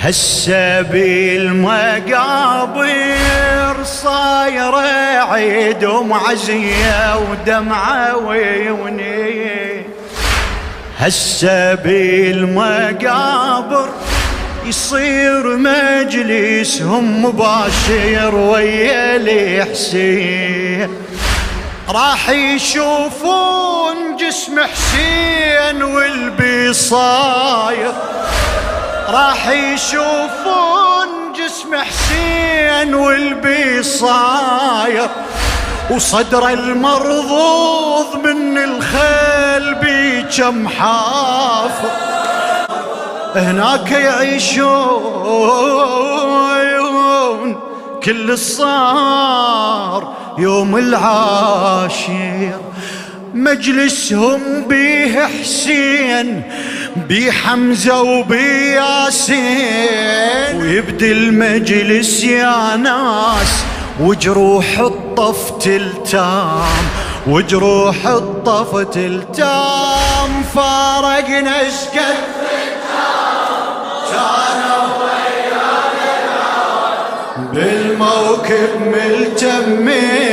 هسه بالمقابر صايرة عيد ومعزية ودمعة ويوني. هسه بالمقابر يصير مجلسهم مباشر ويا الحسين. راح يشوفون جسم حسين والبصاير، راح يشوفون جسم حسين والبصاير، وصدر المرضوض من الخيل بكم حافر. هناك يعيشون كل الصار يوم العاشر، مجلسهم بيه حسين بيه حمزة وبيه ياسين. ويبدي المجلس يا ناس وجروح الطف تلتام، وجروح الطف تلتام. فارقنا شقد كانوا ويانا بالموكب ملتمين.